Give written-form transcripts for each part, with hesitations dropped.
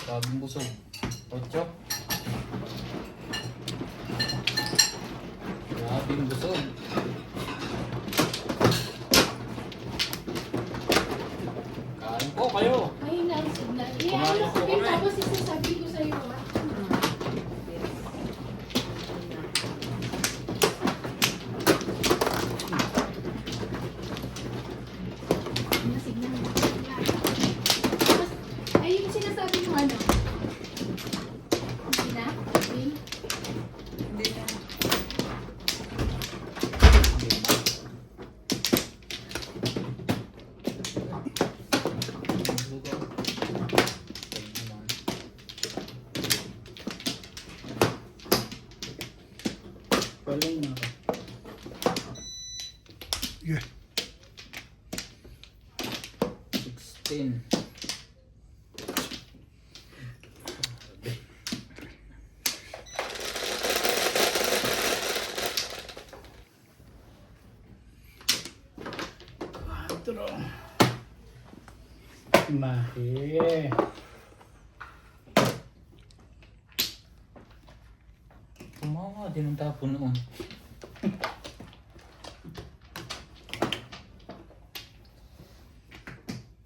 Sabing busog. 8. Sabing busog. Kain po kayo. Ay, naisip na. Kumain Ano po sabihin, kami. tapos isasabi ko sa'yo, ha? Nasig na. Tapos, ay, yung sinasabi mo ano? Hindi na? Win? Hindi na. Paling na. Yeah. 16. Quatro. Mahe. Kumawa din ang tapon noon.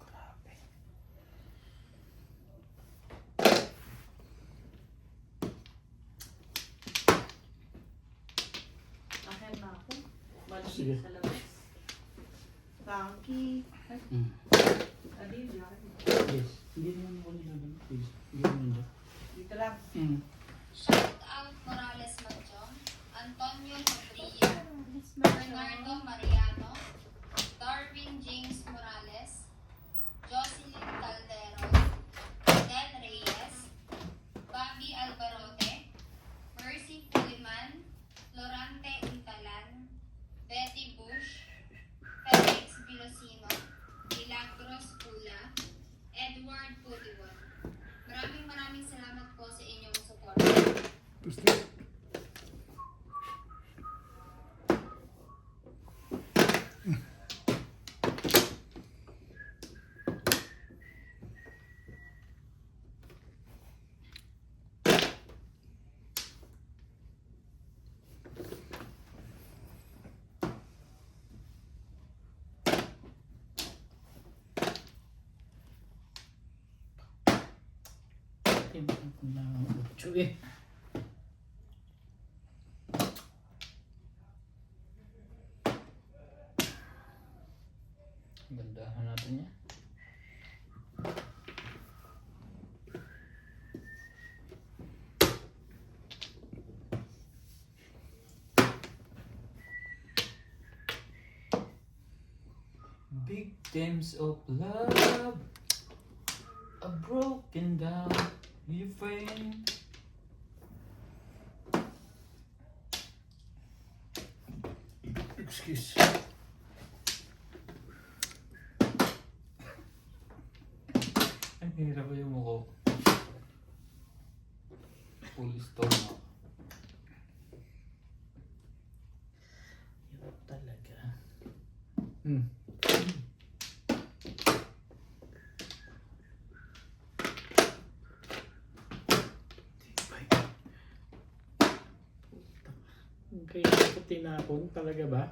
Grabe. Akin na ako. Balik Sige. sa labas. Tangki. Ay, Mm. adil, yan. Yes. Hindi naman ako nilaban. Please. Hindi naman dyan. Dito lang. Mm. Shout out Morales Manchong, Antonio Sabria, Bernardo Mariano, Darwin James Morales, Jocelyn Caldero, Del Reyes, Bobby Albarote, Mercy Puliman, Florante Untalan, Betty Bush, Felix Vilosino, Milagros Pula, Edward Pudiwan. Maraming salamat po sa inyong support. Gusto? Timbang ko na ang 8 eh. Gandahan natin yan. Victims of love are broken down, you friend. Excuse. Ang hirap yung mukha. Full stomach. Hirap talaga. Hmm. Kaya ako tinapon talaga ba?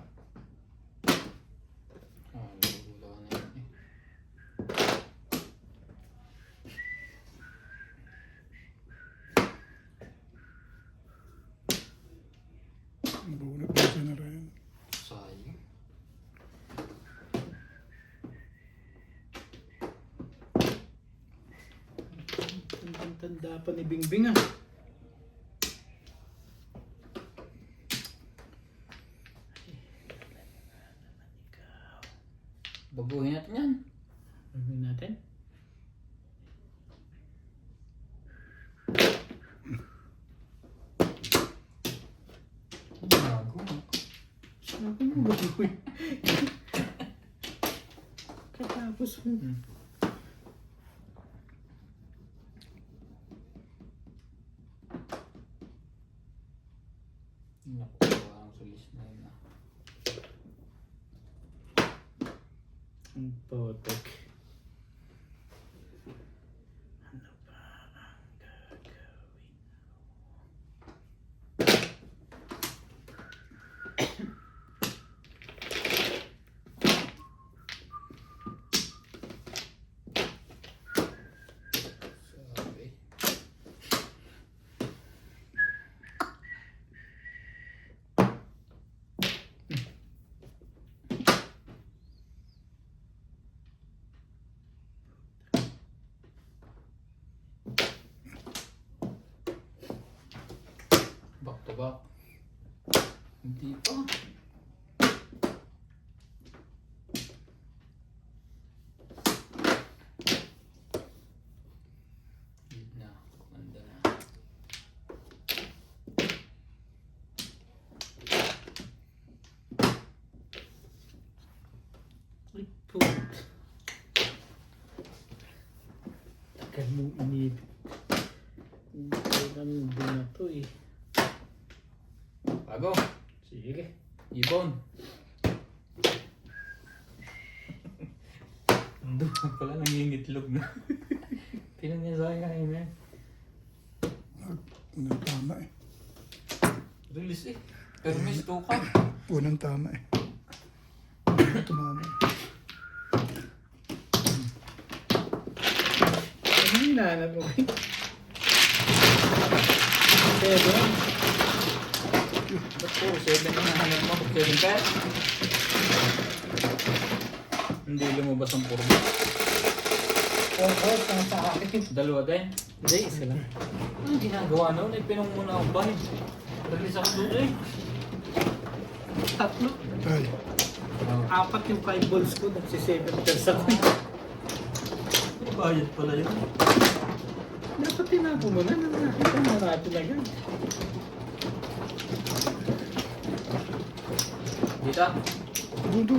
Ah, wala na yun eh. Bunot na siya na rin. Sayang. Tanda pa ni Bingbing ah. Baguhin natin yan. Gawin natin. Bago. Sabi mo baguhin. Katapos mo. Naku, parang sulis na yun ah. Ang potek. Ano ba? to back. Hindi pa. Gitna. Kumanda na. Ay, po. Tagal mo inip. Kailan din na to eh. Bago. Sige. Ibon. Doon pala nangingitlog na. Tinan niya sa akin kanina. Unang tama eh. Release eh. Pero may stuka. Unang tama eh. Tumama. Ano yung hinahanap mo? 7. Ba't po? 7 na nahanap mo. 7 pet? Hindi lumabas ang purbo. Oo, sa akin. Dalawa din. Hindi, isa lang. Ang ginagawa noon ay pinong muna ako ba? Release ako doon eh. Tatlo. Ay, 4 yung 5 balls ko. Nagsi 7 pairs ako. Bayad pala yun. Dapat tinapo mo na. Nakakita mo natin agad. Dita. dudu.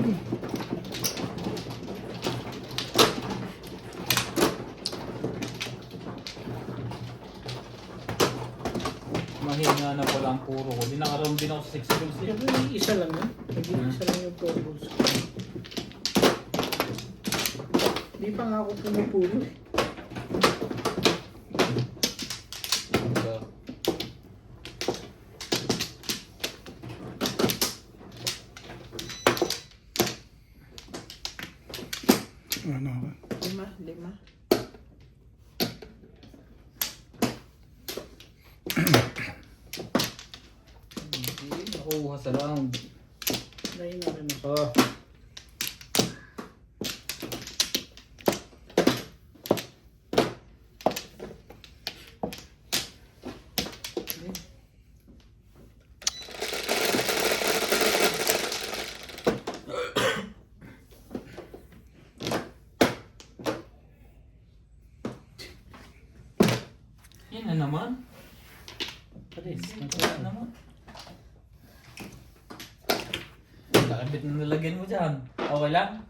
Mahina na pala ang puro ko. Di nakaroon din ako sa 6 balls eh. Pero yung isa lang yun. Nag-iisa lang yung 4 balls ko. Hindi pa nga ako pumupulo eh. So, Ano ka? 5. hindi nakuha sa round. Nahin na rin ako. Yan na naman. Pares. Wala naman. Nakabit na nalagyan mo dyan. Okay lang?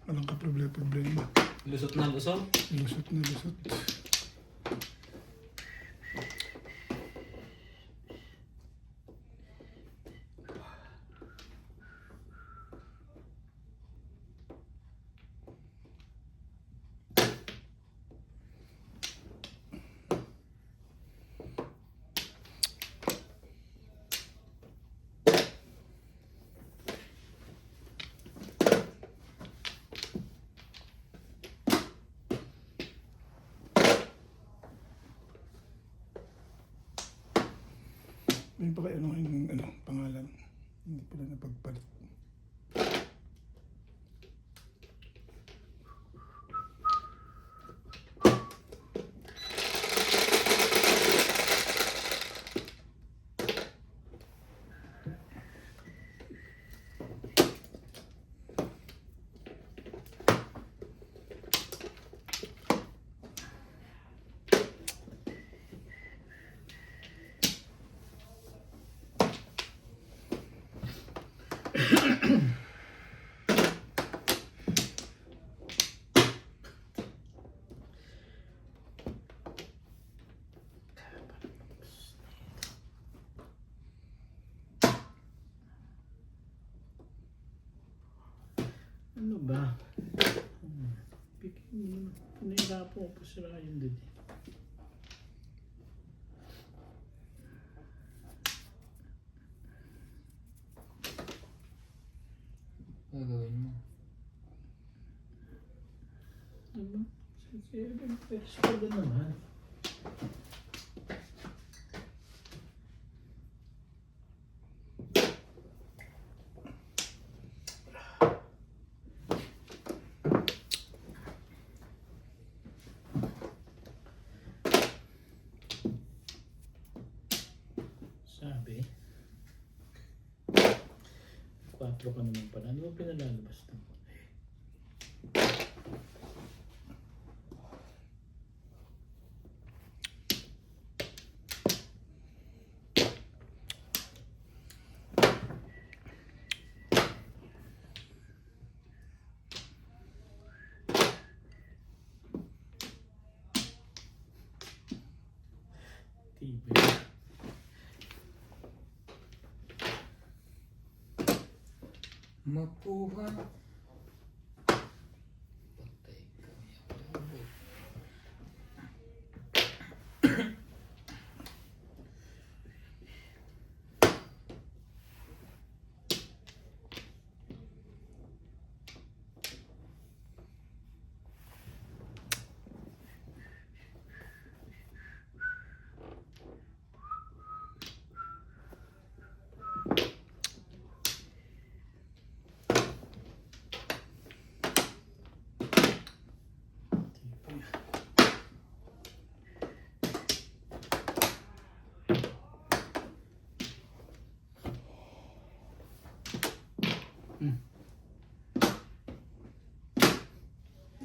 Walang ka-problema. Lusot na lusot. Lusot na lusot. May ba kayo ano, pangalan? Hindi pala napagpalit. Ano ba? Pinahirapan ko sila yun din. Gagawin mo. Diba? Sige, pwede pa din naman. 4 ka naman pala. Ano ba pinalalabas na? Tibay. Mapuha. Patay ka.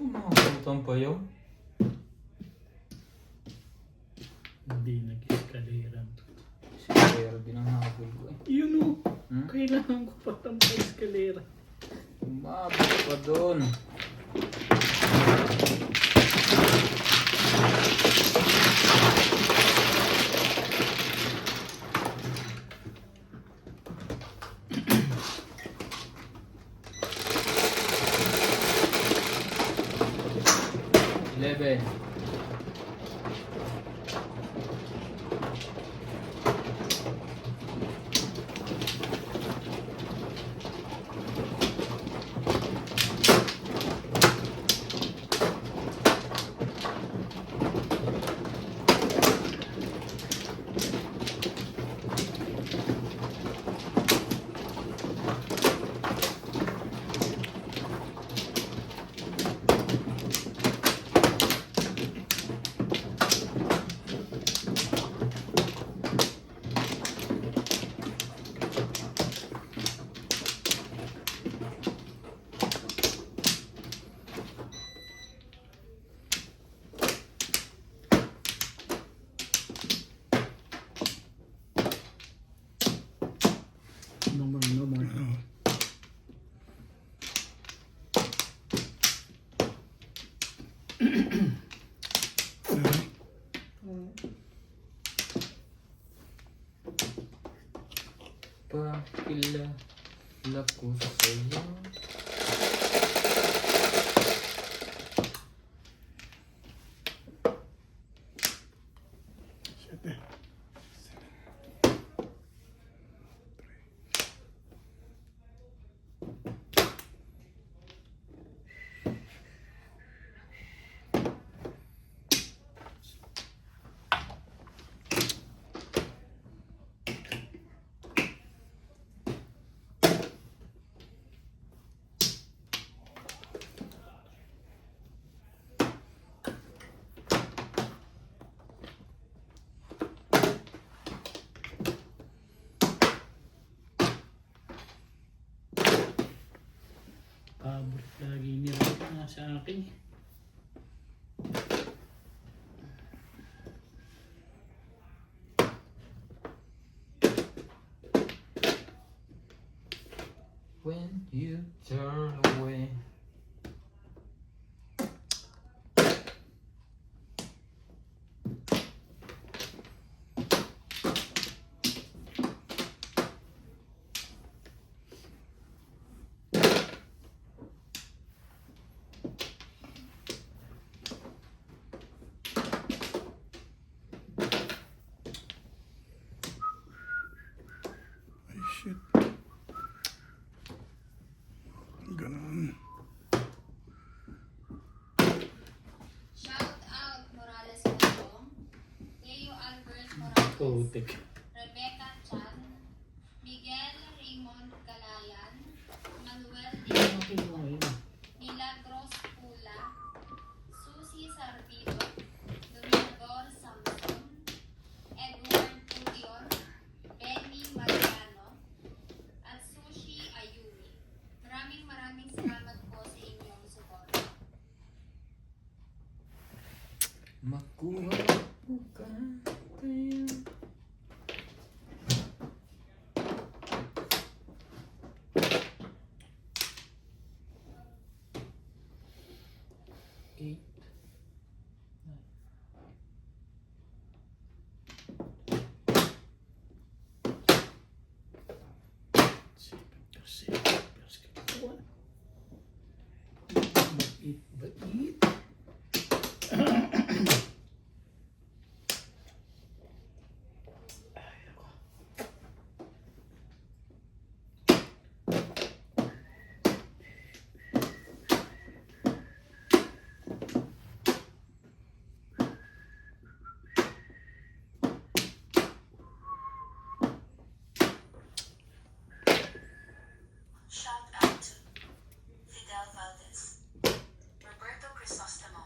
Makakutang pa yun. Hindi nag-escalera. Pero din ang habol ko eh. Yun o. Hmm? Kailangan ko pa tampa escalera. Umabot pa doon. Eleven. No more, no more. Pakilala ko sa'yo. Siete. Pabot lagi ni Rocky na sa akin. When you turn away. Ay, shit. Ganun. Shout out Morales Matong, Leo Albert Morales, Putik. Rebecca Chan, Miguel Raymond Galayan, Manuel Ano Di, kinuha yun? Milagros Pula, Susie Sarpido, Dominador Samson, Edward Pulior, Benny Mariano, at Sushi Ayumi. Makuha po ka tayo. Eight. Bait. Shout out to Fidel Valdez, Roberto Crisostomo,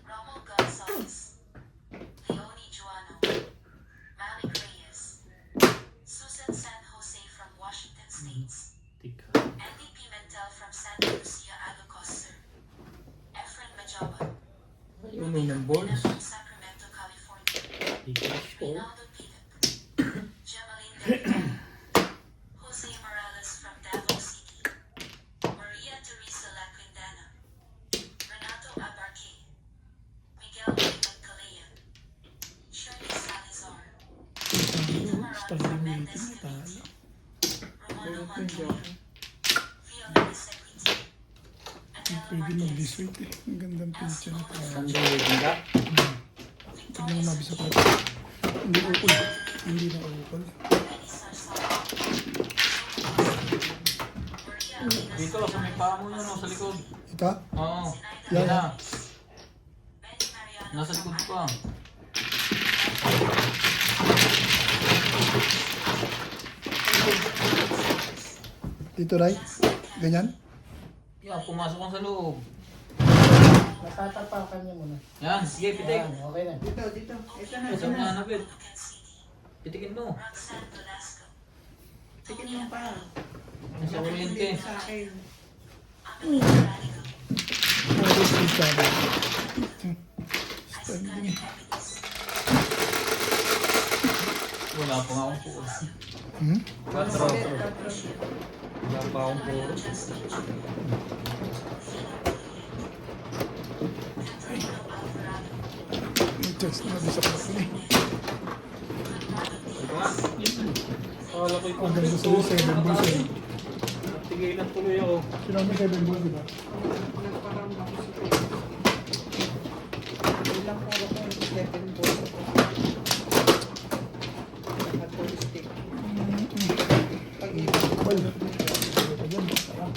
Romulo Gonzalez, Leonie Juano, Malik Reyes, Susan San Jose from Washington States, Tika. Andy Pimentel from Santa Lucia, Agocoster, Efren Majawa, Ayun ng balls. from Sacramento, California, Tika po. Rinaldo Pidip, Gemaline Derrida, Jose Morales from Davao City, Maria Teresa Laquindana, Renato Abarque, Miguel Raymond Calayan, Shirley Salazar, Rita Maron Mendez Cavite, Romano Montano, Fiona Secreti, Adela Pwede Marquez, mag-diswait eh. Ang gandang picture na parang. Saan yung waiting ka? Tignan mo mabisa pa. Hindi ukol. Hindi na ukol. Benny Sarsara, Maria Alina Dito, sa may paa mo yun, sa likod. Ita? Oo. Sinaida, Yan na. Benny Mariano, Nasa likod pa. Dito, Ray? Ganyan? Yan, pumasok ka sa loob. Natatapakan niya muna. Yan, sige, pitik. Yan, okay na. Dito, dito. Ito na, ito Saan na. na hanapit? Pitikin mo. Roxanne Velasco, Tingin mo pa. Nasa kuryente. Sa akin. Amelia Radical, Oh, this is sabi. Iscani Evidence, Wala pa nga akong puro. Hmm? Katro. Wala pa akong puro. Justin Chu, Antonio Alvarado, May chance na mabisa pa ako eh. Diba? Kala ko'y Ang ganda sa'yo, 7 balls eh. Tigilan tuloy ako. Sino may 7 balls, di ba? Nagparang ako sa ilang puro ko yung second ball ko. Naka-2 stick. Pag ilang Well, ito yan. Sarap.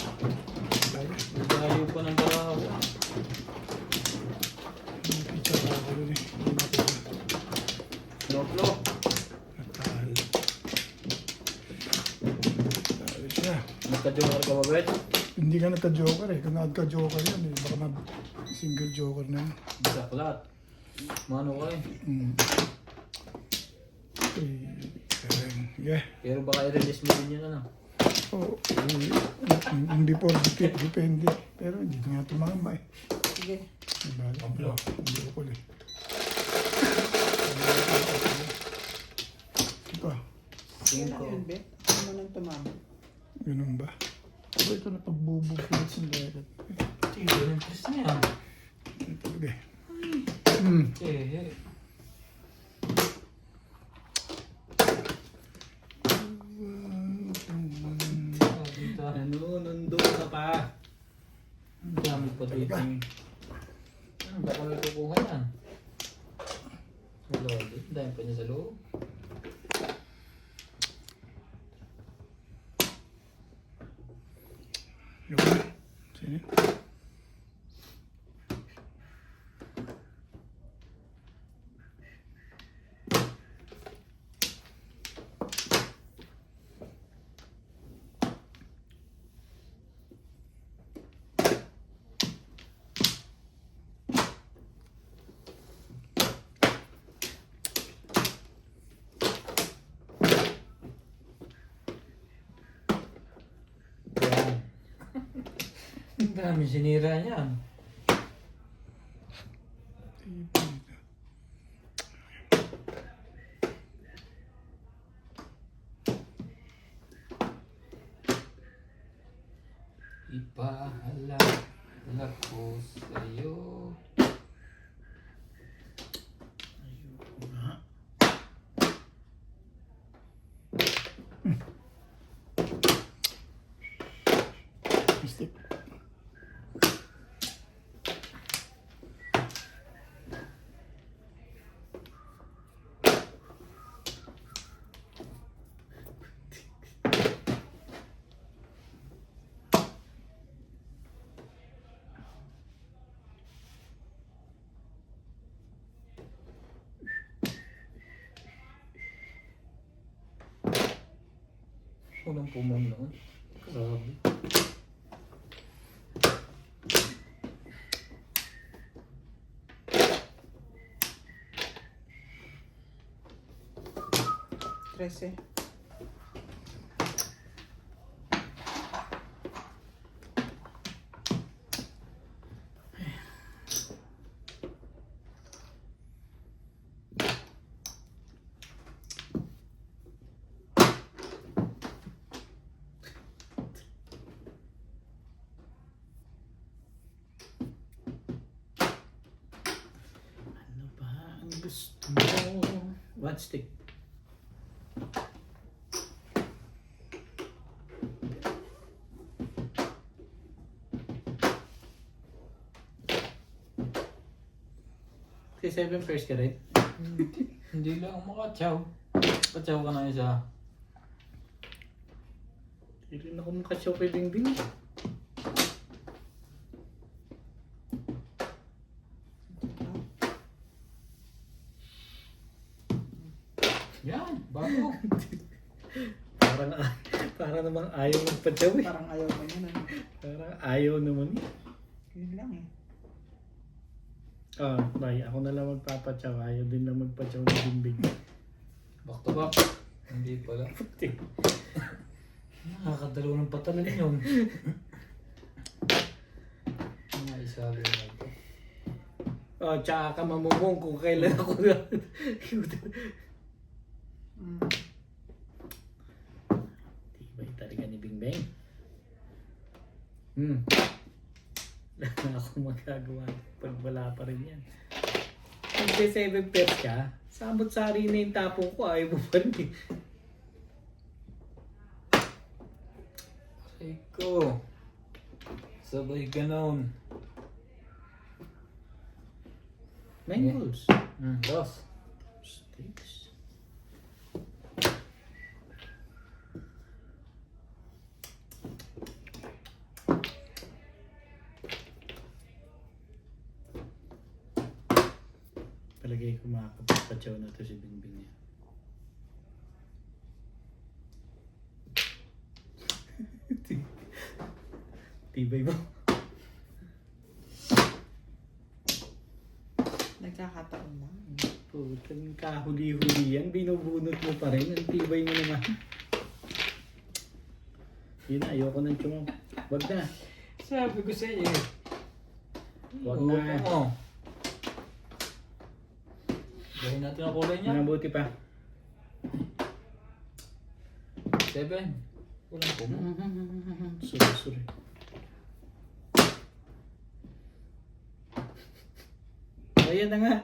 Lagi. Nagtayo pa ng baraho. May picture na ako dun eh. Hindi natin na. Loplo. Natal. Natal siya. Nagka-joker ka ba, Bet? Hindi ka nagka-joker eh. Kung nagka-joker yan eh. Baka single joker na yun. Saklat. Mano ka eh. Yeah. Pero baka i-release mo din yun ano. Oo. Hindi po. Depende. Pero hindi ko nga tumama eh. Sige. Diba? Hindi ko pala eh. Diba? Tingin Kailan ko. yun, Be? Ano mo nang tumama? Ganun ba? Diba ito na pagbubuklat sa record? Tingin ko yung test na yan. Ito talaga eh. Eh. Nanunundo ka pa. Ang dami pa dito. Baka may kukuha yan. Sa loob. Ang dami pa niya sa loob. Yun. Sino? Yan. Ang dami sinira niyan. Ipaalala ko sa'yo. Ayoko nga. Stick. Walang pumong noon. Grabe. Trece. Ano ba ang gusto mo? One stick. Si 7 pairs ka rin? Hindi lang makatsaw. Patsaw ka na isa. Hindi rin ako makasyaw kay Bingbing. Yan, bago. Parang namang ayaw magpatsaw eh. Parang ayaw pa niya na. Parang ayaw naman eh. Yun lang eh. Ah, bye. Ako na lang magpapatsaw. Ayaw din lang magpatsaw ng Bingbing. Back to back. Hindi pala. Nakakadalaw ng patalan yun. Mga isabi na ito. Oh, tsaka ka mamumong kung kailan ako na. Tibay talaga ni Bingbing. Wala na akong magagawa pag wala pa rin yan. Pag 7 pairs ka, samot-sari na yung tapong ko, ayaw mo pa rin eh. Ay ko. Sabay ganon. Mangoes. Dos. Sticks. Palagay ko makakapagpatsaw na to si Bingbing niya. Tibay mo. Nagkakataon lang. Putang kahuli-huli yan. Binubunot mo pa rin. Ang tibay mo naman. Yun na, ayoko ng tiyong. Wag na. Sabi ko sa iyo. Wag Oo, na. oo. Gawin natin ang kulay niya. Mabuti pa. 7. Walang pumong. Sorry. Ayan na nga.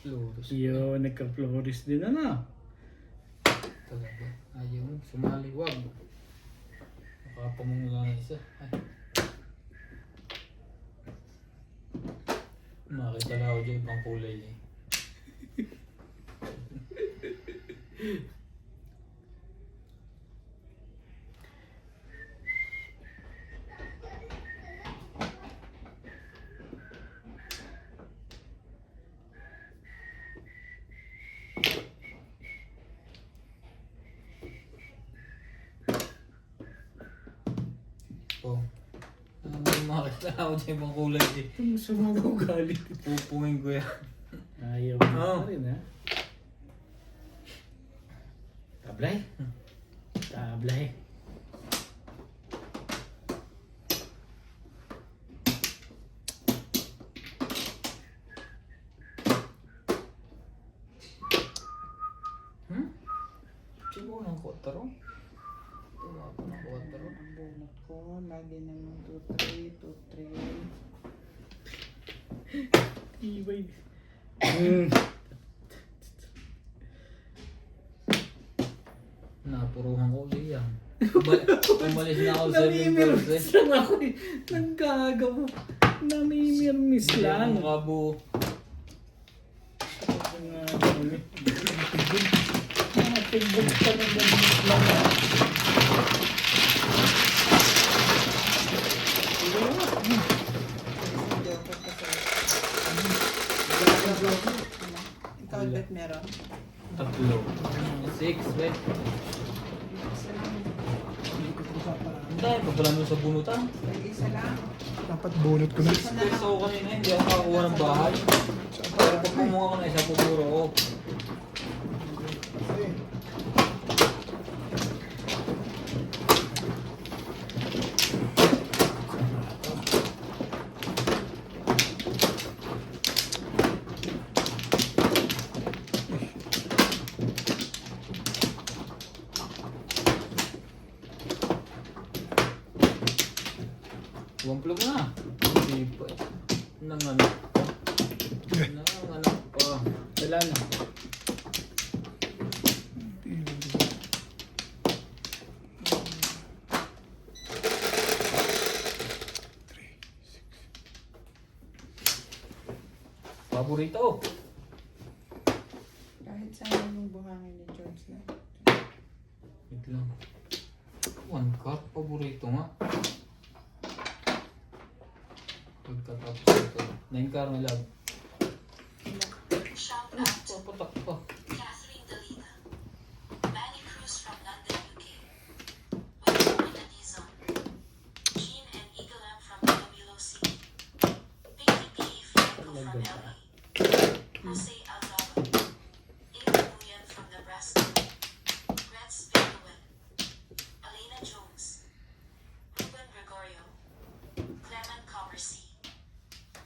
Flores. Yo, nagka-flores din ano. Talaga. Ayaw mo. Sumaliwag. Nakapamong lang isa. Ay. Nakita na ako dyan ibang kulay eh. Oh. Makita na ako dyan ibang kulay eh. Ito masama na ugali. Pupungin ko yan. Ayaw mo Oh. pa rin ha. Tablay. Tablay. 4. Tumapa ng 4. Ang bunot ko, lagi naman 2-3, 2-3. Ibay. Napuruhan ko ulit yan. Umalis na ako 7 Namimirmis lang ako eh. Nagkagawa. Namimirmis lang. Kabo. Mga tigbog pa ng mirmis lang. Ikaw, bet meron? 3. 6, wait. Hindi, pagpala mo sa bunutan. Isa lang. Dapat bunot ko na. Gusto ko kanina, hindi ako makakuha ng bahay. Pero pag kumuha ko na isa, pupuro ko. Wamplog na. Hindi pa. Nanganak pa. Nanganak pa. Wala na. Paborito. Kahit saan yung buhangin ni George na. Wait lang. 1 cup. Paborito nga. Pagkatapos ito. 9 car my love. Shout out to Papatak pa. Catherine Dalida, Manny Cruz from London, UK, William Minadizon, Jean and Eagle M from Iloilo City, Pinky P. Franco from LA, Jose Algaba, Ava Nguyen from Nebraska, Gretz Bigelowen, Alena Jones, Ruben Gregorio, Clement Commercy,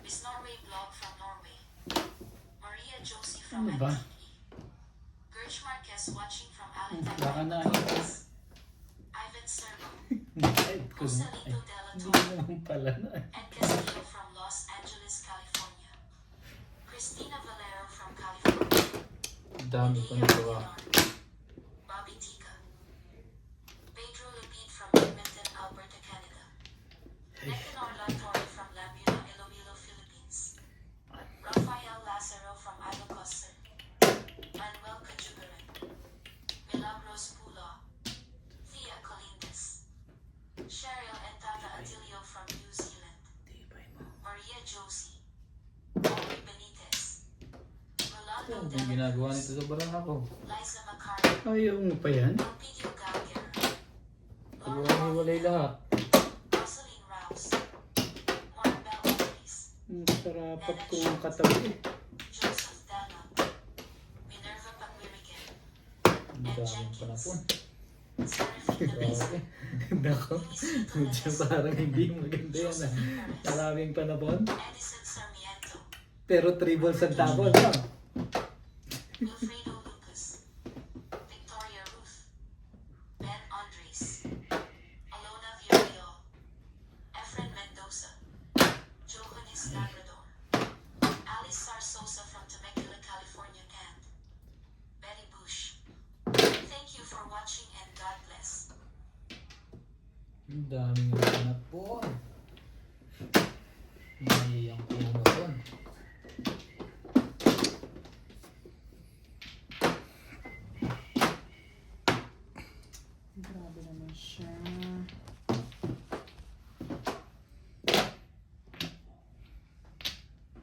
Miss Norway Blog from Norway, Maria Josie from Ano ba? NTE, Gertz Marquez watching from Allentown, Baka na. Ivan Servo, Ay, Joselito Della hindi Torre, naman pala na. and Castillo from Los Angeles, California, Christina Valero from California, Dami pa Leah nagawa. Leonard, Bobby Tika, Pedro Lepid from Edmonton, Alberta, Canada, Necanor Torre from Laguna, Iloilo, Philippines, Rafael Lazaro from Ilocos Sur, Manuel Cajugaran, Milagros Pula, Thea Colindes, Cheryl and Tata Atilio from New Zealand, Maria Josie, Aubrey Benitez, Rolando Ano Del yung ginagawa nito sa barang ako? Liza Macario, Ayaw mo pa yan? Elpidio Gauger, Siguro hiwalay lahat. Rosaline Rouse, Maribel Ortiz, Ang sarapat ko ang katabi. Joseph Dana, Minerva Pagwirigan, Ang daming panapon. Serafina Mesa, Nako, medyo parang hindi maganda yan ah. Maraming panabon. Edison Sarmiento, Pero 3 balls ang tapon, no? Wilfredo Lucas, Victoria Ruth, Ben Andres, Alona Villarreal, Efren Mendoza, Johannes Labrador, Alice Sarsosa from Temecula, California, and Betty Bush. Thank you for watching and God bless. Ang daming panapon. Mayayang pinapon. Grabe naman siya.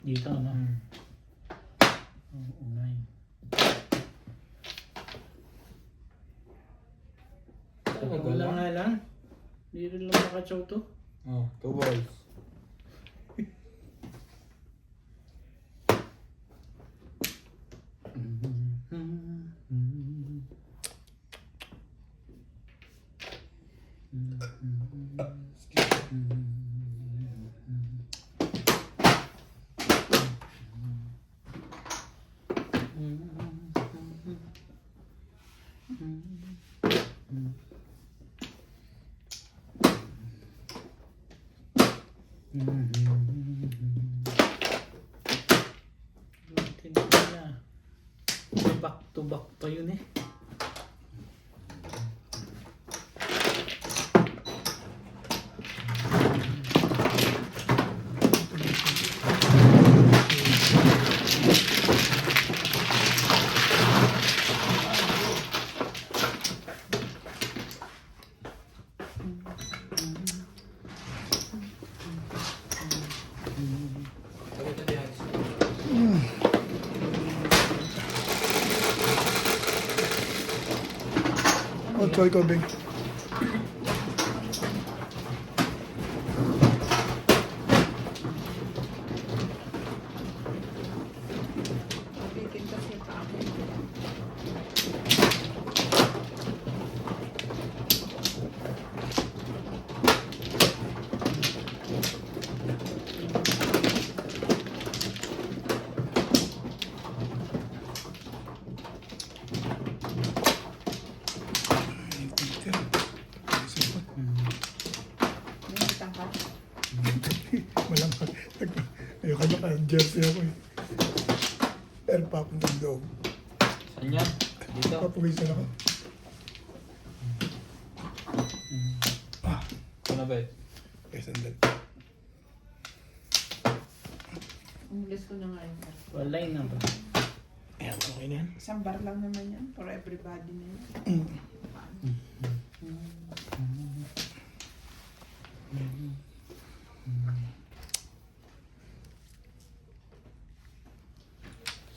Dito, no? Oo, unay. Talaga Wala lang. nga lang. Hindi rin lang makachaw to. Oh, 2 balls. Back to back pa yun eh. Sabi ko diyan. Ocho ikaw, Bing. Mabitin kasi pa ako. Ay, teacher. Isa pa. Nangitang ka. Malamang. Ayoko na ka. Jersey ako eh. Pero papuntang loob. Saan yan? Dito. Papawisan ako. Ah, Ito na ba eh? okay, sandal. Umalis ko na nga yun. Wala na ba? Ayan, okay na yan. Isang bar lang naman yan. For everybody na yan.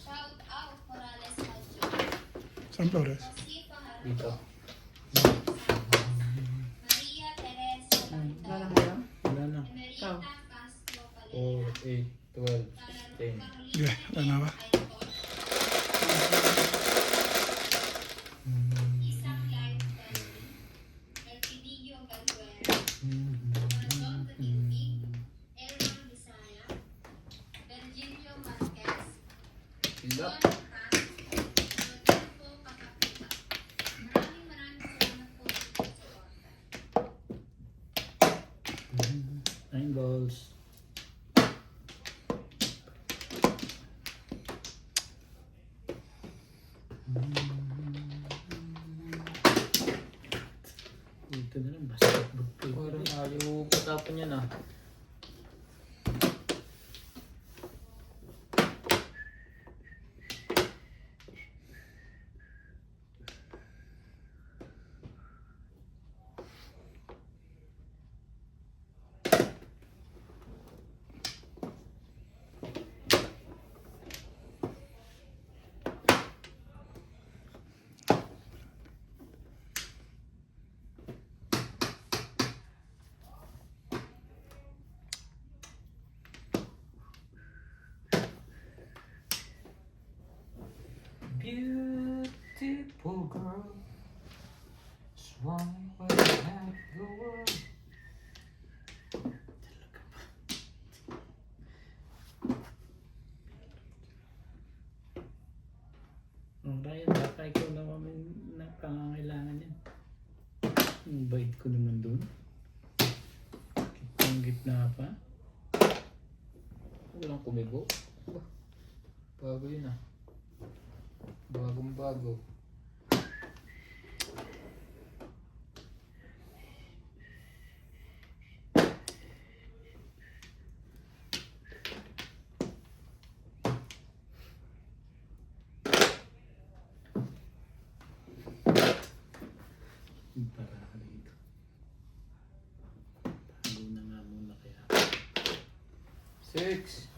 Shout out Morales Macho. San Flores. Sipa Dito. Maria Teresa Wala na kayo? Wala na. Ikaw. Emerita Castro 4, Calero. 8, 12, 16. Yeah, wala na ba? Isang live family. Elpidio Galguera. Corazon Tatintig. Elron Bisaya. Virgilio Marquez. Sila. John Franz. Rodolfo Kakapita. Maraming salamat po sa suporta. 9 balls. Ito na lang, basketball play. Parang ayaw patapon yan ah. Beautiful girl, swung by half the world. Oh, Ryan, baka ikaw naman na pangangailangan yan. Ang bait ko naman dun. Ang gitna pa. Walang kumibo. Bah, bago yun ah. Bagong bago. Para ka dito. Tago na nga muna kaya. 6.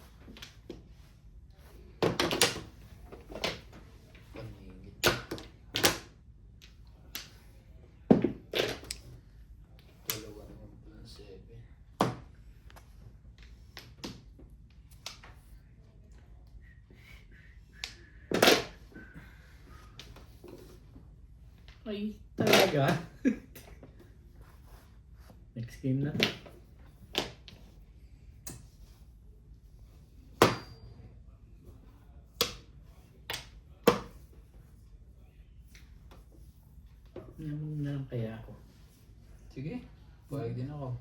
Paningit. Dalawa naman pala 7. Ay, talaga? Next game na. Naman lang kaya ako. Sige. Bayag din ako.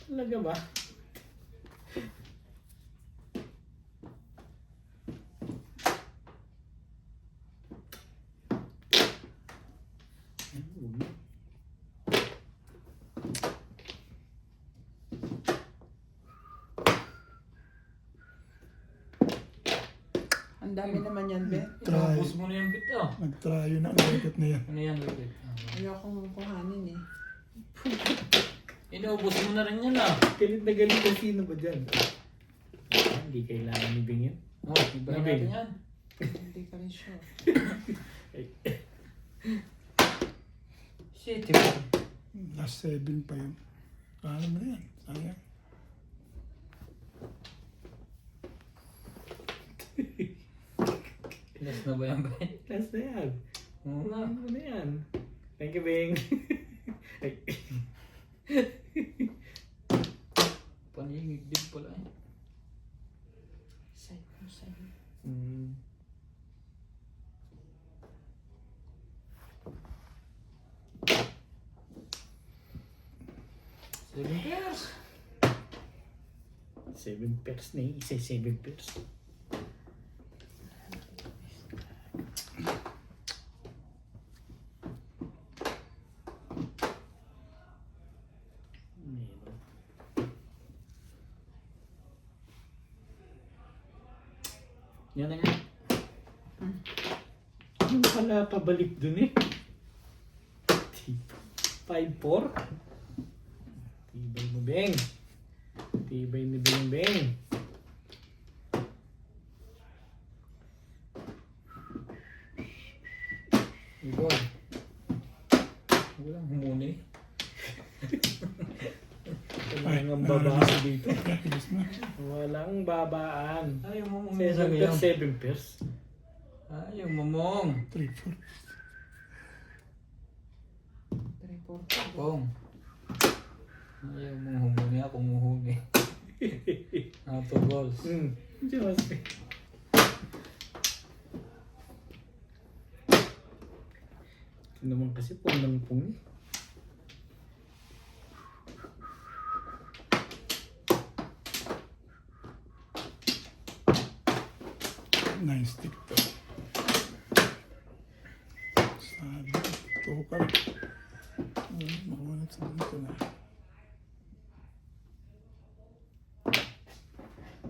Talaga ba? Ang dami naman yan, Ben. Try. Tapos mo na yung bit ah. Nag-try na ang record na yan. Ano yan, Lupit? Ayokong kuhanin eh. Inuubos mo na rin yan ah. Galit na galit na sino ba dyan? Hindi kailangan ni Bing yan. Oh, iba Ano, natin Bing? yan. Hindi ka rin sure. Shit, diba? Last 7 pa yun. Ano mo na yan? Sayang. Last na ba yan, Ben? Last na yan. Oo nga. Ano na yan? Thank you, Bing. Paningig din pala eh. Side mo, side mo. Hmm. Seven pairs. 7 pairs na isa 7 pairs. Meron. Yan na nga. Ano pala pabalik dun eh? 5-4? Tibay mo, Beng. Tibay ni Beng Beng. Ibon. Walang humuni. Walang babaan dito. Practice na. Walang babaan. Ayaw mo mong sa 7 ngayon. pairs, 7 pairs. Ayaw mo mong. 3, 4. 3, 4. Pong. Ayaw mong humuni. Ako muhumi. Auto balls. Diyos. Ito naman kasi pong ng pong. Nice stick to. Sabi. Tukar. Makuha sa dito na.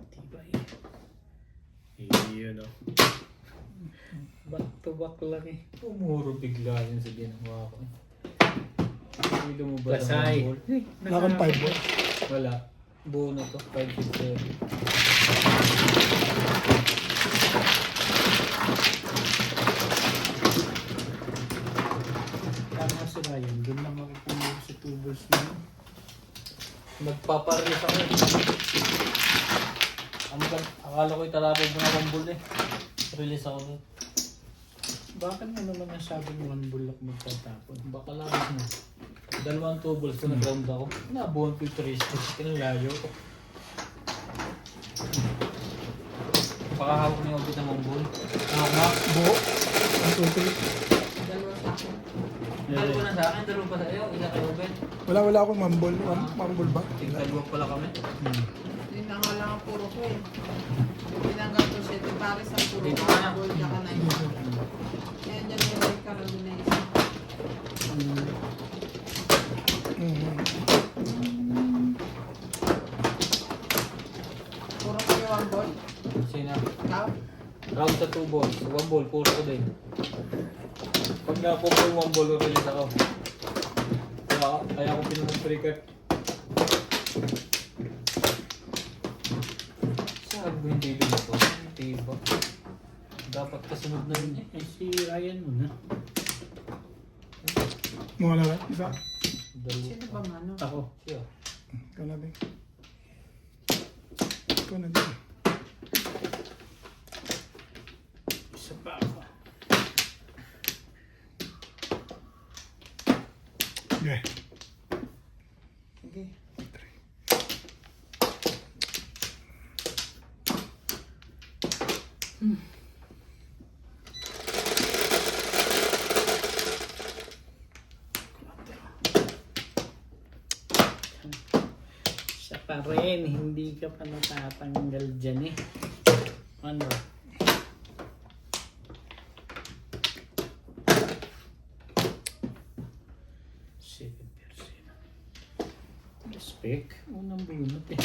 Tibay. Yun o. Back to back lang eh. Pumuro bigla yun sa ginawa ko. Hindi lumabas ang Lasay. ball. Wala kang 5 ball. Wala. Buo na to. 5-6-7. Tama si Ryan. Doon lang makikinig sa 2 balls na yun. Nagpaparis ako eh. Akala ko italapin mo na akong ball eh. Release ako doon. Bakit mo naman nasabing 1 ball lang magtatapon? Baka labas na. Dalawang 2 balls ko nag-round ako. Nabuhan ko yung 3 sticks. Kinalayo ko. Baka hawak na yung abit ng mga ball. Nga. Buo. 1, 2, 3. Dalawa sa akin. Dalawa na sa akin, dalawa pa sa iyo. Isa kay Obed. Wala akong mambol. Mambol ba? Tigdalawa pala kami. Hindi na nga lang ang puro ko eh. Pinanggal ko 7 pares ang puro Dito ko. ka na. Gold na ka na yun. Kaya dyan may may karoon na isa. Puro kayo ang ball. Sina? Ikaw? Round sa 2 balls. 1 ball, puro ko din. Pag napo ko yung 1 ball, release ako. Kaya ako pinag-cricket. Sabi ko hindi lumito. Hindi ba? Dapat kasunod na rin eh. Eh, si Ryan muna. Mga na. Isa. Dalawa. Sino ba mano? Ako. Siya. Ikaw na din. Ito na din. Isa pa ako. Okay. Sige. Siya pa rin, hindi ka pa natatanggal dyan eh. Ano? Respect. Unang bunot eh.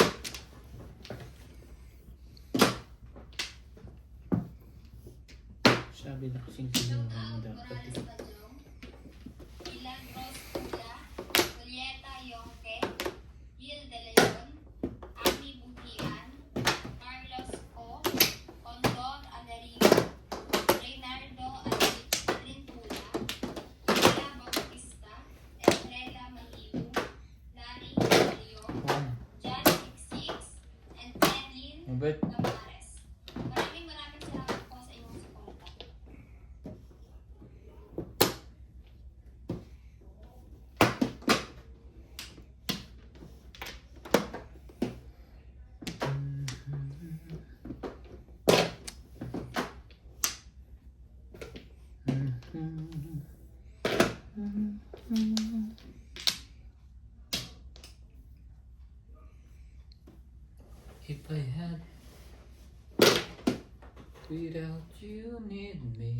Sabi na kasing kinuha mo dapat eh. Milagros Pula, Julieta Yonke, Gil De Leon, Ami Butian, Carlos O, Condor Alerico, Reynardo Alintula, Ella Bautista, Estrella Mahiu, Larry Julio, John Six, and Kenlin Mabait. Gamares. Maraming salamat po sa inyong suporta. If I had without you need me.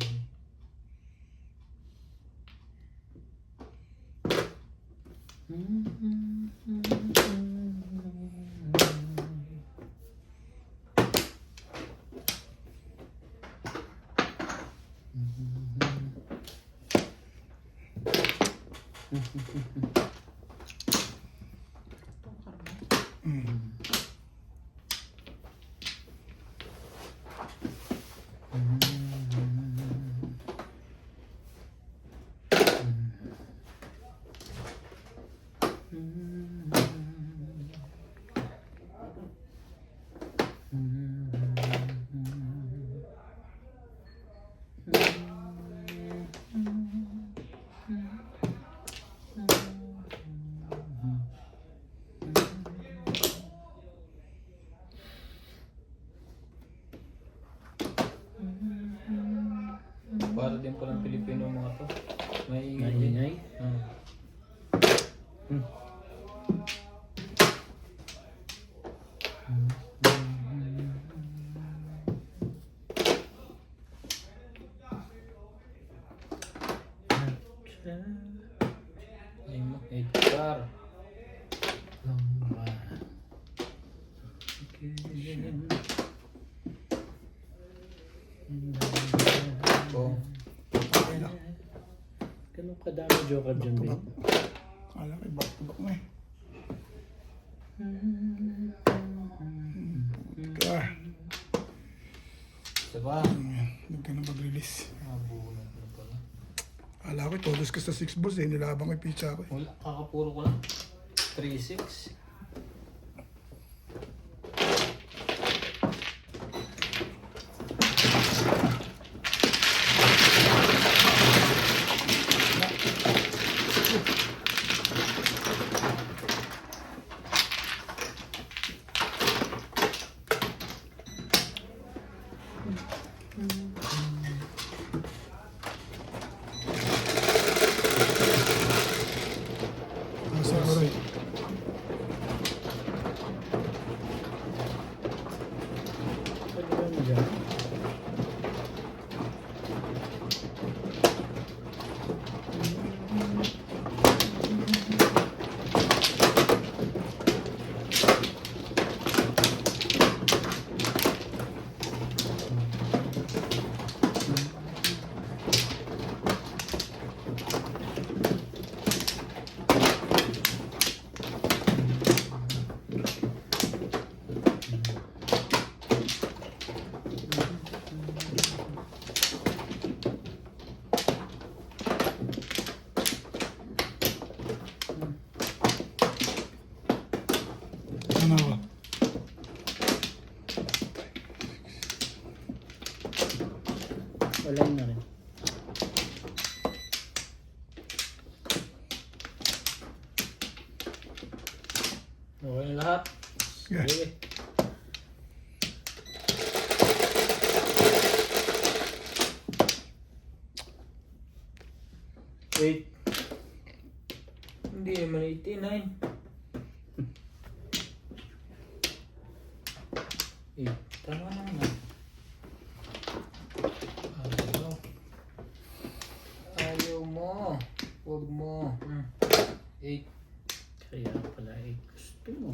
Para din palang Pilipino mga to. May ingay din. Ingay? Ah. Ay mo, Edgar. Lomba. Oh. Okay lang. Ganun kadami joker dyan, babe. Kala ko back to back na eh. Ika. Diba? Huwag ka na mag-release. Nabunod na pala. Kala ko todos ka sa 6 balls eh. Nilabang ko yung pizza ko eh. Wala, kakapuro ko lang. 3-6. Nasa aray. 8. Hindi naman 89. 8. Tama naman. Ayaw mo. Huwag mo. 8. Kaya pala gusto mo.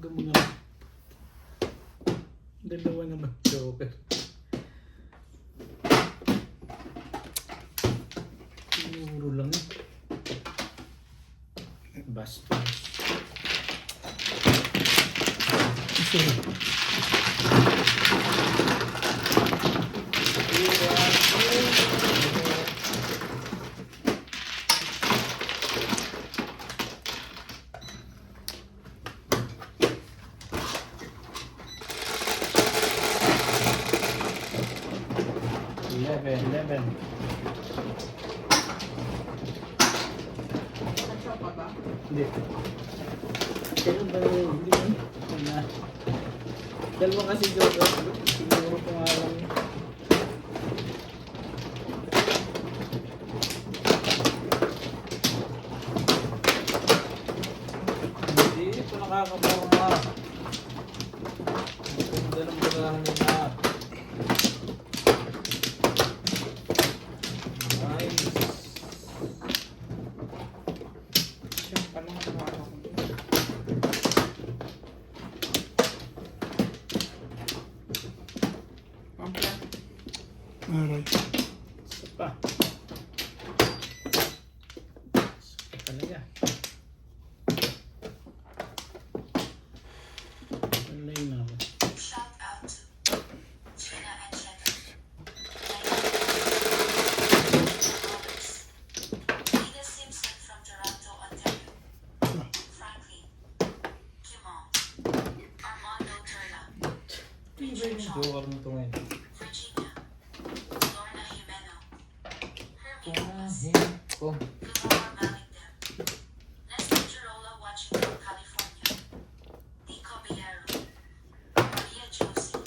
Mga dalawa naman joker. Tinuro lang. Bastos. Isa. 11. Kasya pa ba? Hindi. Pero ba hindi mo? Dalawa kasi joker. Siguro ko nga lang. Hindi ito nakakaporma. Ang ganda ng bagahan nila. Nice. Siya pa lang ang hawak ko. Pampla. Aray. Isa pa. Isa talaga. Online na ako. Shout out to Gina and Jenna. Ida Simpson from Toronto, Ontario. Franklin. Kimon. Armando Turla. Richard Shaw. Joker mo ito ngayon. Virginia. Lorna Jimeno. Hermie Reyes. Ko. Gilmore Maligdem. Nestor Girola watching from California. Nico Biero. Maria Josie.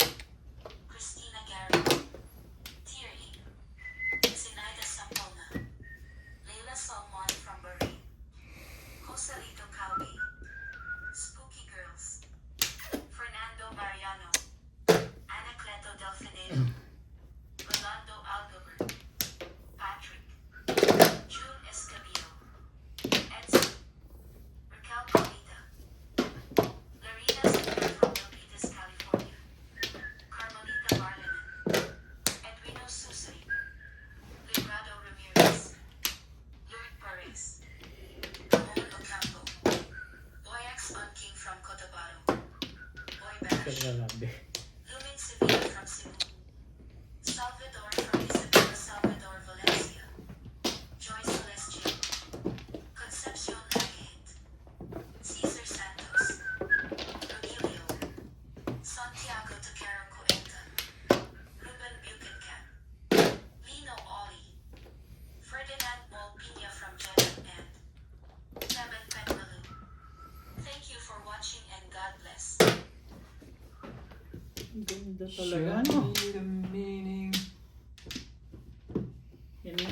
Christina Garrett. Thierry. Zinaida Sampona. Leila Salmon from Bahrain. Joselito Calvi. Spooky Girls. Fernando Mariano. Anacleto Delfinero. Rolando Aldobert. Patrick. June Escabio. Edson. Raquel Colita. Larina Singer from Milpitas, California. Carmelita Barleman. Edwino Susay. Leonardo Ramirez. Lourdes Perez. Ramon Ocampo. Boyax on King from Cotabato. Boy Bash. Grabe. Lumin Sevilla from Cebu. Salvador from Isabela Salvador Valencia. Joy Celestial. Concepcion Lagate. Cesar Santos. Rogelio. Santiago Taquero Coenta. Ruben Buchancan. Lino Oli. Ferdinand Molpina from Jeddah and Seven Penmalu. Thank you for watching and God bless. Ganda talaga. Show Ano? me the meaning. Yan na.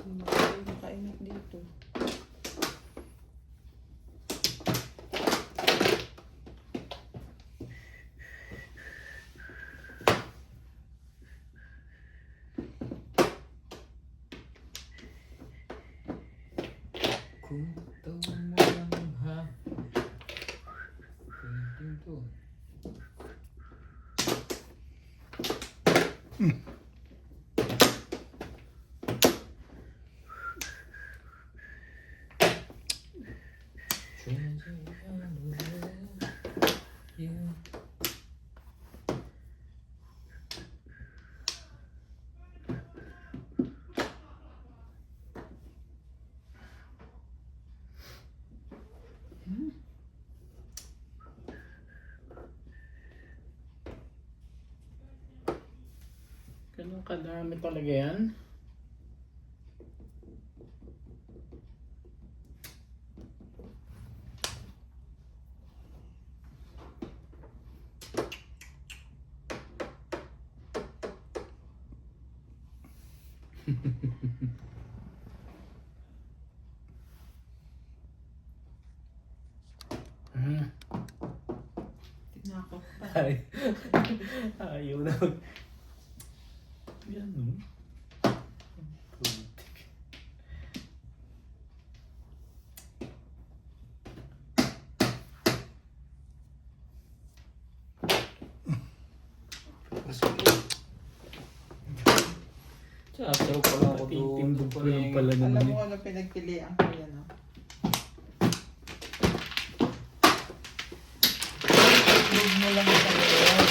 Hindi ko nakaingat dito. Kung tawag mo lang ha. Painting to. Kadami talaga yan. Tinakot pa. Ay, ayaw na. Yan, no? Putik. Tsaka, sarap pala ako doon. Titimbog ko lang pala Alam naman mo yun. ano pinagpilian ko yan, no? Huwag mo lang ito ngayon.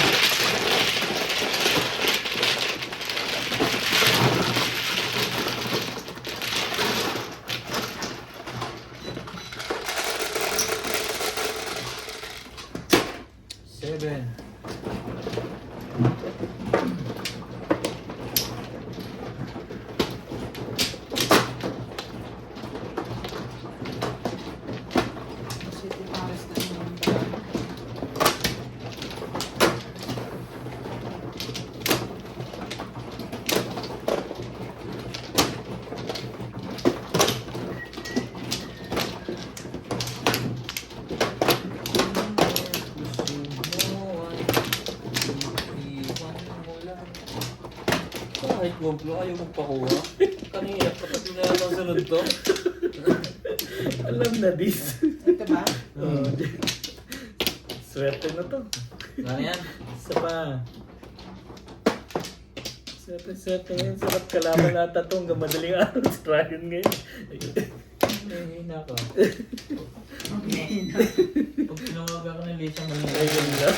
Seven. City Paris na naman ba? Gusto mo ay iwan mo lang. Kahit goblo, ayaw mong pakuha. Kanina, kapatid na lang sunod to. Alam na this. Ito ba? Oh, swerte na to. Ano yan? Isa pa. Swerte yan. Sarap kalaban nata to hanggang madaling araw sa Ryan ngayon. Nahihina ka. Okay. Pag tinawagan ka ng Lisa, mahina. Ayun lang.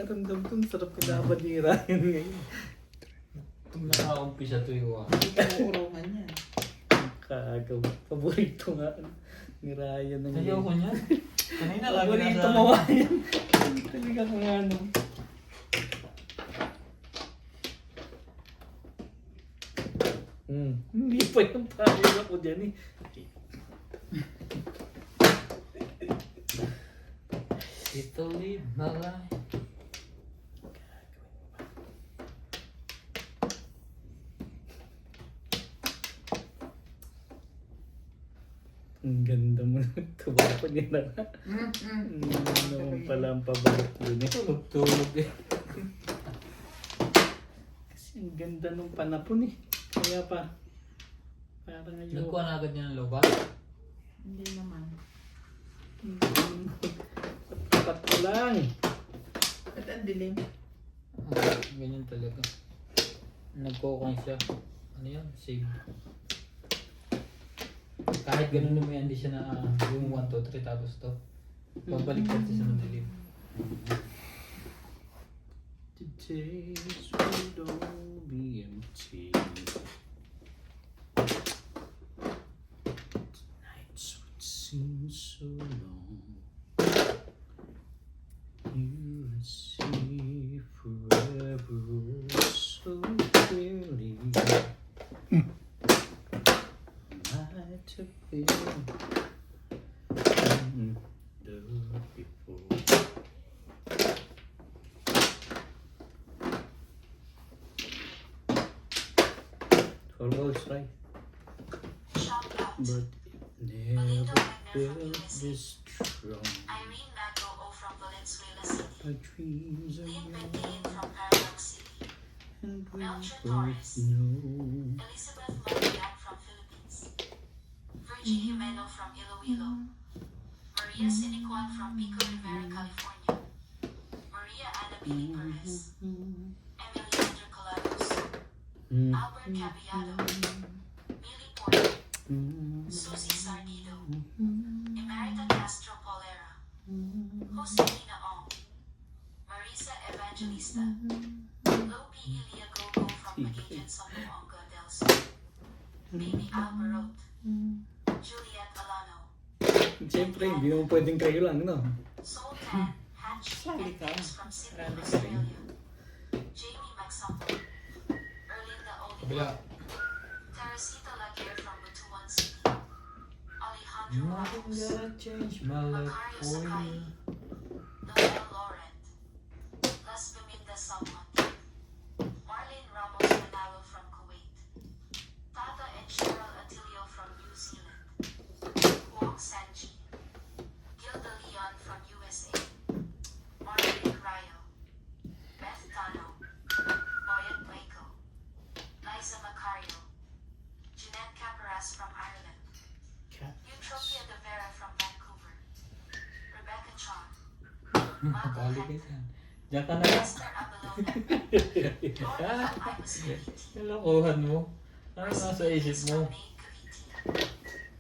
Ramdam ko, sarap kalaban ni Ryan ngayon. Kung nakaumpisa to yung Hindi ko uurungan yan. Kagaw. Paborito nga ni Ryan na Ayaw ko niya. Kanina lagi Paborito nasa... mo nga yan. Talaga ko nga ano. Hindi pa yung pangil ako dyan eh. It'll live my life. Ang ganda mo ng tuwa ko niya na. Ano naman pala ang pabalik dun eh. Tulog-tulog eh. Kasi ang ganda nung panapon eh. Kaya pa. Parang ngayon. Nagkuha na agad niya ng loba. Hindi naman. Tapat ko lang. Ba't ang dilim? Ganyan talaga. Nagkukong siya. Ano yan? Save. Kahit ganun naman hindi siya na yung 1, 2, 3 tapos to. Pagbalik ka siya sa madilim. The days would all be empty. Nights would seem so long. You would see forever so clearly. I took you the before. Almost right, Shock out. but it never felt this strong. Irene Mago from Valenzuela City. My dreams are Lynn young, Bendian from Parallax City. and we Melchor both Torres. know. Elizabeth Marian from Philippines. Virgie Jimeno from Iloilo. Maria Siniquan from Pico Rivera, California. Maria Ana Pili Perez. Emily Andrew Colados. Albert Caballado. Millie Porter. Susie Sardido. Emerita Castro Polera. Josefina Ong. Marisa Evangelista. Lopi Ilia Gogo from Pagadian Sambuanga del Sur. Baby Alvarot. Juliet Alano. Siyempre, hindi naman pwedeng kayo lang, no? Soul Tan, Hatch, Sali and ka. Things from Sydney, Marami ka rin. Australia. someone. Erlinda Kabila. Olin. Teresita Laguerre from Butuan City. Alejandro Nothing Ramos. gonna change my life Macario for Sakai. you. Noel Laurent. Las Pimendas Salmon. Marlene Ramos Manalo from Kuwait. Tata and Cheryl Atilio from New Zealand. Huang Sanji. Gilda Leon from USA. Margaret Rayo. Beth Tano. Boyet Waco. Liza Macario. Jeanette Caparas from Ireland. Eutropia de Vera from Vancouver. Rebecca Chon. Michael Balik Hector. yan. Diyan ka na. Esther Abelona. Laura from Imus Cavite. Kalokohan mo. Ano nasa isip mo? From May Cavite.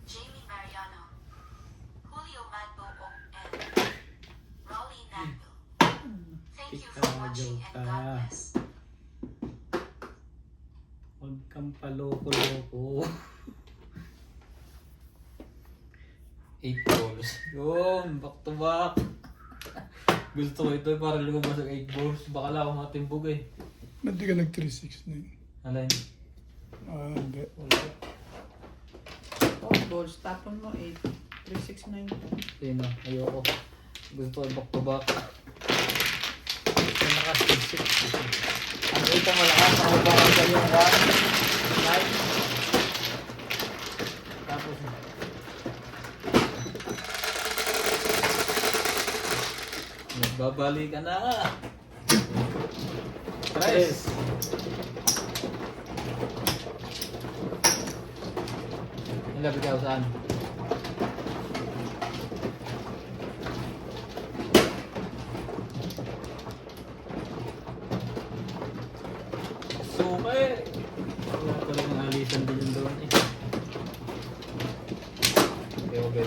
Jamie Mariano. Julio Madbo and Rolly Nagel. Thank you for watching and God bless. Huwag kang paloko-loko. 8 balls. Yun, back to back. Gusto ko ito para lumabas ang 8 balls. Baka lang ako matimbog eh. Ba't di ka nag 369? Alay. Ah, hindi. Oh, balls. Tapon mo 8. 369 to. Sino? Ayoko. Gusto ko back to back. Ito naka-6. Ang ito malakas. Ako ba ang kayo yung 1? 9. Tapos nagbabali ka na. 3. Nilabig ka saan? Suke! Wala pa rin ang alisan din yung doon eh. Okay, okay.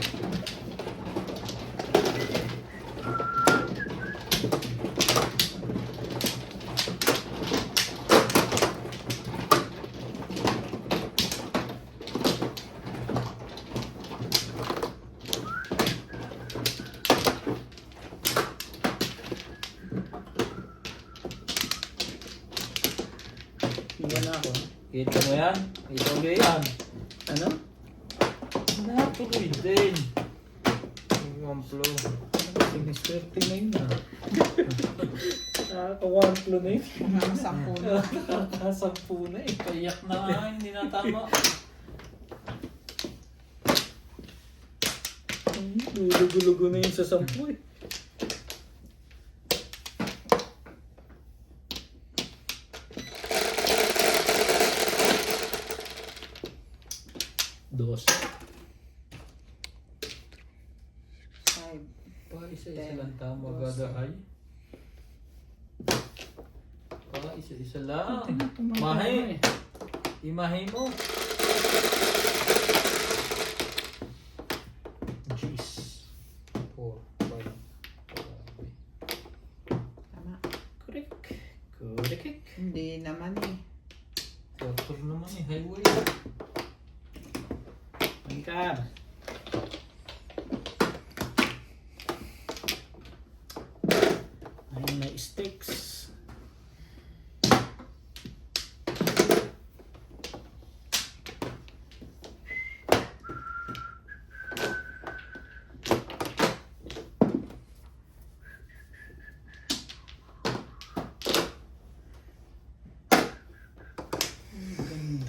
Tingnan na ako. Kita mo yan? Kita mo yan? Ano? Natuloy din. Yung flow. Siniswerte na yun ah. Nakaka-1 na yun. Nakasampu na. Nakakasampu na eh. Payak na nga, hindi na tama. Lulugo-lugo na yun sa 10 eh. Dos. 5. Pa isa-isa lang tama gagahay. Pa isa-isa lang. Mahay. Imahay mo. Jeez. 4, 5. Tama. Correct. Correct. Hindi naman eh. Quarter naman eh, highway. Angkar. Ayun na sticks.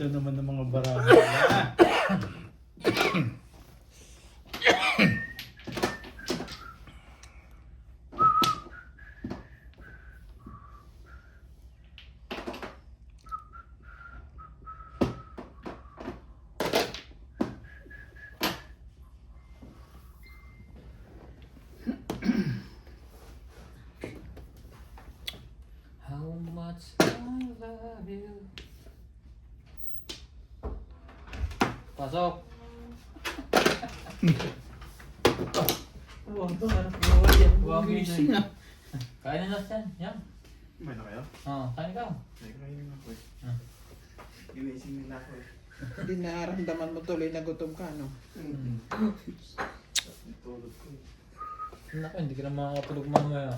Ganda naman ng mga baraha nila. How much I love you. Pasok. Wow, sarap Bawal yan. Bawal gising ah. Kain na natin. Yan. May na kayo? Oo, kain ka. May kainin ako eh. Ah. Ginising nila ako eh. Hindi nararamdaman mo tuloy na gutom ka, no? Tulog ko eh. Naku, hindi ka na makakatulog mamaya.